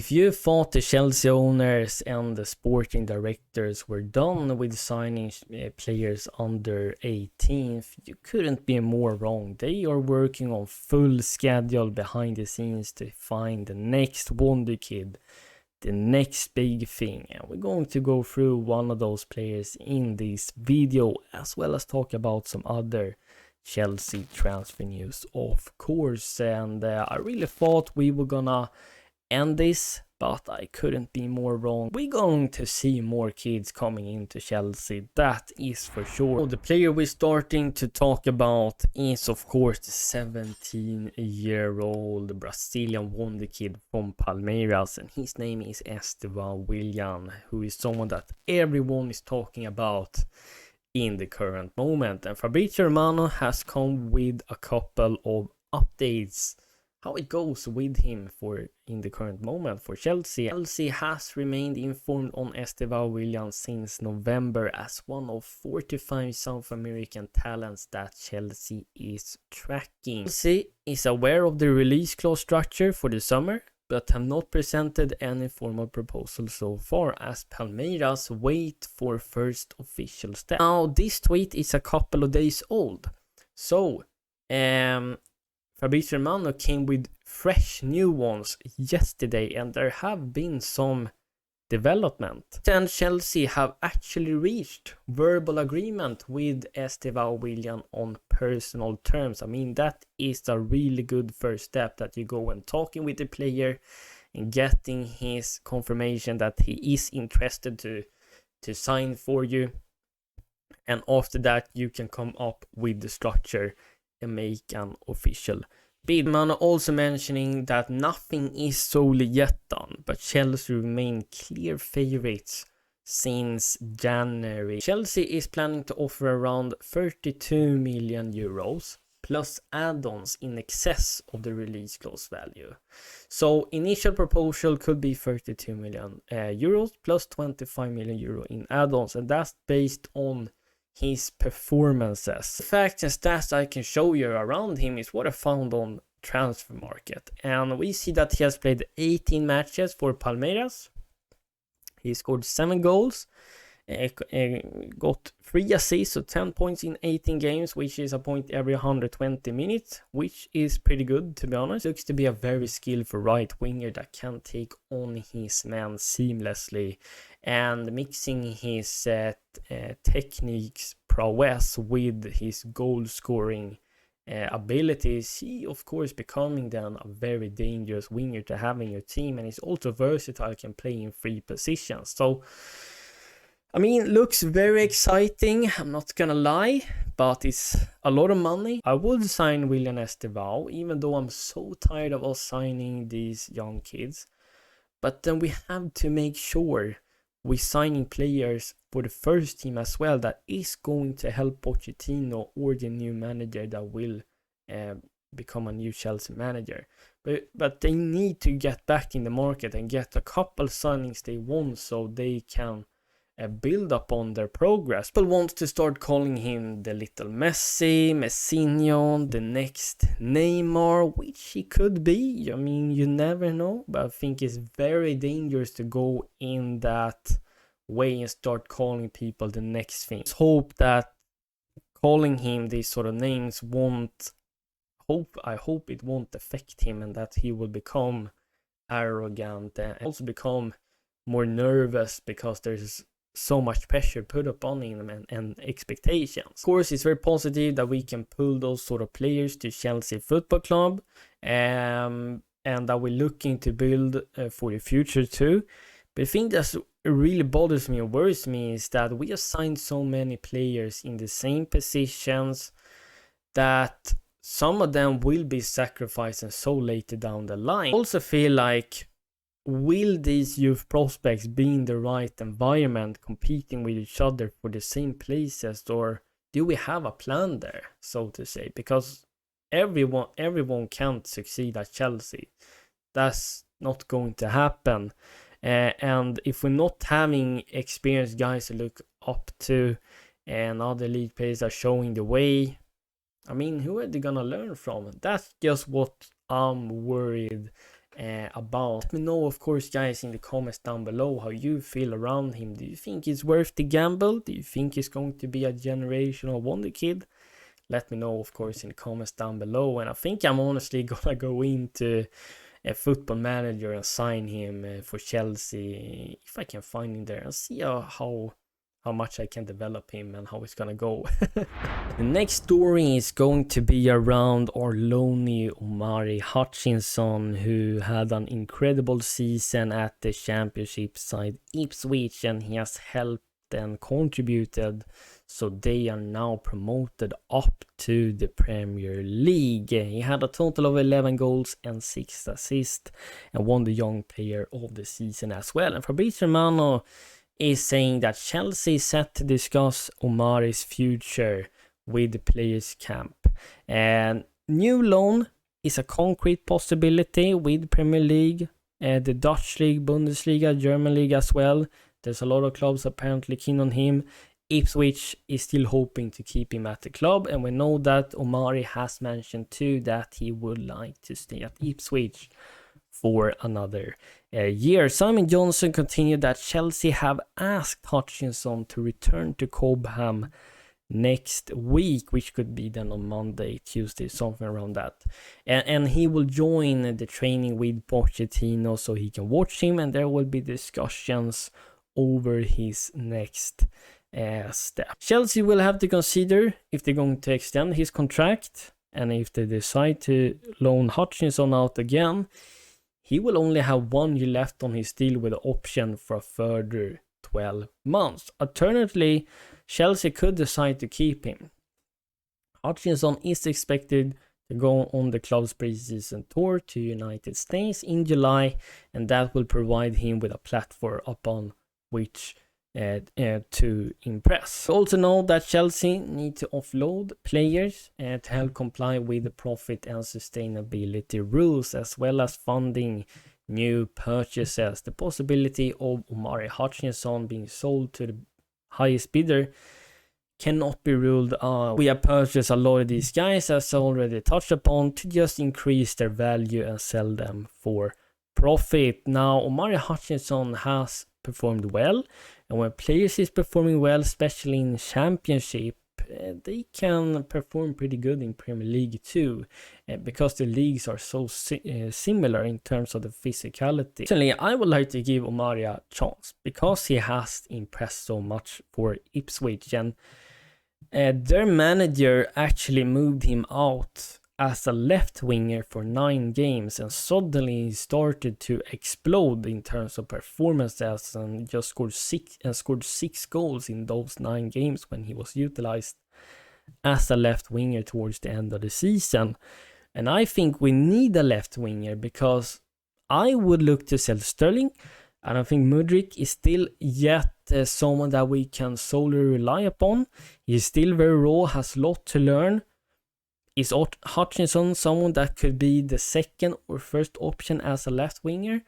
If you thought the Chelsea owners and the sporting directors were done with signing players under 18th, you couldn't be more wrong. They are working on full schedule behind the scenes to find the next wonder kid, the next big thing. And we're going to go through one of those players in this video, as well as talk about some other Chelsea transfer news, of course. And I really thought we were gonna end this, but I couldn't be more wrong. We're going to see more kids coming into Chelsea, that is for sure. So the player we're starting to talk about is of course the 17-year-old Brazilian wonder kid from Palmeiras, and his name is Estevao Willian, who is someone that everyone is talking about in the current moment. And Fabrizio Romano has come with a couple of updates how it goes with him in the current moment for Chelsea. Chelsea has remained informed on Estevao Willian since November as one of 45 South American talents that Chelsea is tracking. Chelsea is aware of the release clause structure for the summer, but have not presented any formal proposal so far, as Palmeiras wait for first official step. Now, this tweet is a couple of days old, so Fabrizio Romano came with fresh new ones yesterday, and there have been some development. And Chelsea have actually reached verbal agreement with Estevao Willian on personal terms. I mean, that is a really good first step, that you go and talking with the player and getting his confirmation that he is interested to sign for you. And after that, you can come up with the structure and make an official bid. Man also mentioning that nothing is solely yet done, but Chelsea remain clear favorites since January. Chelsea is planning to offer around 32 million euros plus add-ons in excess of the release clause value. So initial proposal could be 32 million euros plus 25 million euro in add-ons, and that's based on his performances. The facts and stats I can show you around him is what I found on Transfer Market, and we see that he has played 18 matches for Palmeiras. He scored 7 goals, got 3 assists, so 10 points in 18 games, which is a point every 120 minutes, which is pretty good, to be honest. Looks to be a very skillful right winger that can take on his man seamlessly, and mixing his techniques prowess with his goal scoring abilities, he of course becoming then a very dangerous winger to have in your team. And he's also versatile, can play in 3 positions. So I mean, looks very exciting, I'm not gonna lie, but it's a lot of money. I would sign Willian Estevao, even though I'm so tired of us signing these young kids. But then we have to make sure we're signing players for the first team as well, that is going to help Pochettino or the new manager that will become a new Chelsea manager. But they need to get back in the market and get a couple signings they want, so they can build up on their progress. People want to start calling him the little Messi, Messinho, the next Neymar, which he could be. I mean, you never know, but I think it's very dangerous to go in that way and start calling people the next thing. Let's hope that calling him these sort of names I hope it won't affect him, and that he will become arrogant and also become more nervous because there's so much pressure put upon him and expectations. Of course, it's very positive that we can pull those sort of players to Chelsea Football Club, and that we're looking to build for the future too. But the thing that really bothers me and worries me is that we have signed so many players in the same positions that some of them will be sacrificed and so later down the line. I also feel like, will these youth prospects be in the right environment competing with each other for the same places, or do we have a plan there, so to say? Because everyone can't succeed at Chelsea. That's not going to happen. And if we're not having experienced guys to look up to and other league players are showing the way, I mean, who are they gonna learn from? That's just what I'm worried about. Let me know, of course, guys, in the comments down below how you feel around him. Do you think it's worth the gamble? Do you think he's going to be a generational wonder kid? Let me know, of course, in the comments down below. And I think I'm honestly gonna go into a Football Manager and sign him for Chelsea if I can find him there, and see how much I can develop him and how it's gonna go. The next story is going to be around our lonely Omari Hutchinson, who had an incredible season at the championship side Ipswich, and he has helped and contributed, so they are now promoted up to the Premier League. He had a total of 11 goals and 6 assists and won the Young Player of the Season as well. And Fabrizio Romano is saying that Chelsea is set to discuss Omari's future with the players camp, and new loan is a concrete possibility with Premier League, the Dutch League, Bundesliga, German League as well. There's a lot of clubs apparently keen on him. Ipswich is still hoping to keep him at the club, and we know that Omari has mentioned too that he would like to stay at Ipswich for another year. Simon Johnson continued that Chelsea have asked Hutchinson to return to Cobham next week, which could be then on Monday, Tuesday, something around that. And he will join the training with Pochettino so he can watch him, and there will be discussions over his next step. Chelsea will have to consider if they're going to extend his contract, and if they decide to loan Hutchinson out again, he will only have 1 year left on his deal with the option for a further 12 months. Alternatively, Chelsea could decide to keep him. Hutchinson is expected to go on the club's pre-season tour to United States in July, and that will provide him with a platform upon which to impress. Also know that Chelsea need to offload players to help comply with the profit and sustainability rules, as well as funding new purchases. The possibility of Omari Hutchinson being sold to the highest bidder cannot be ruled out. We have purchased a lot of these guys, as I already touched upon, to just increase their value and sell them for profit. Now, Omari Hutchinson has performed well, and when players is performing well, especially in championship, they can perform pretty good in Premier League too, because the leagues are so similar in terms of the physicality. Personally, I would like to give Omari a chance because he has impressed so much for Ipswich, and their manager actually moved him out as a left winger for 9 games, and suddenly he started to explode in terms of performances, and just scored 6 goals in those 9 games when he was utilized as a left winger towards the end of the season. And I think we need a left winger, because I would look to sell Sterling. I don't think Mudryk is still yet someone that we can solely rely upon. He's still very raw, has a lot to learn. Is Hutchinson someone that could be the second or first option as a left winger?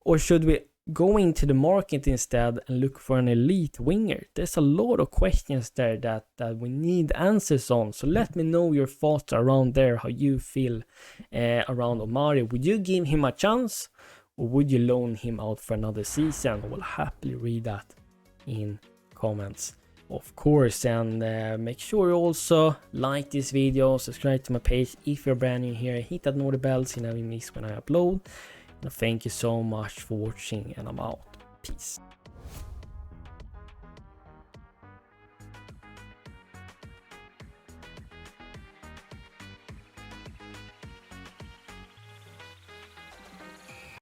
Or should we go into the market instead and look for an elite winger? There's a lot of questions there that we need answers on. So let me know your thoughts around there, how you feel around Omari. Would you give him a chance, or would you loan him out for another season? I will happily read that in comments, of course. And make sure you also like this video, subscribe to my page if you're brand new here, hit that notification bell so you never miss when I upload. And thank you so much for watching, and I'm out. Peace.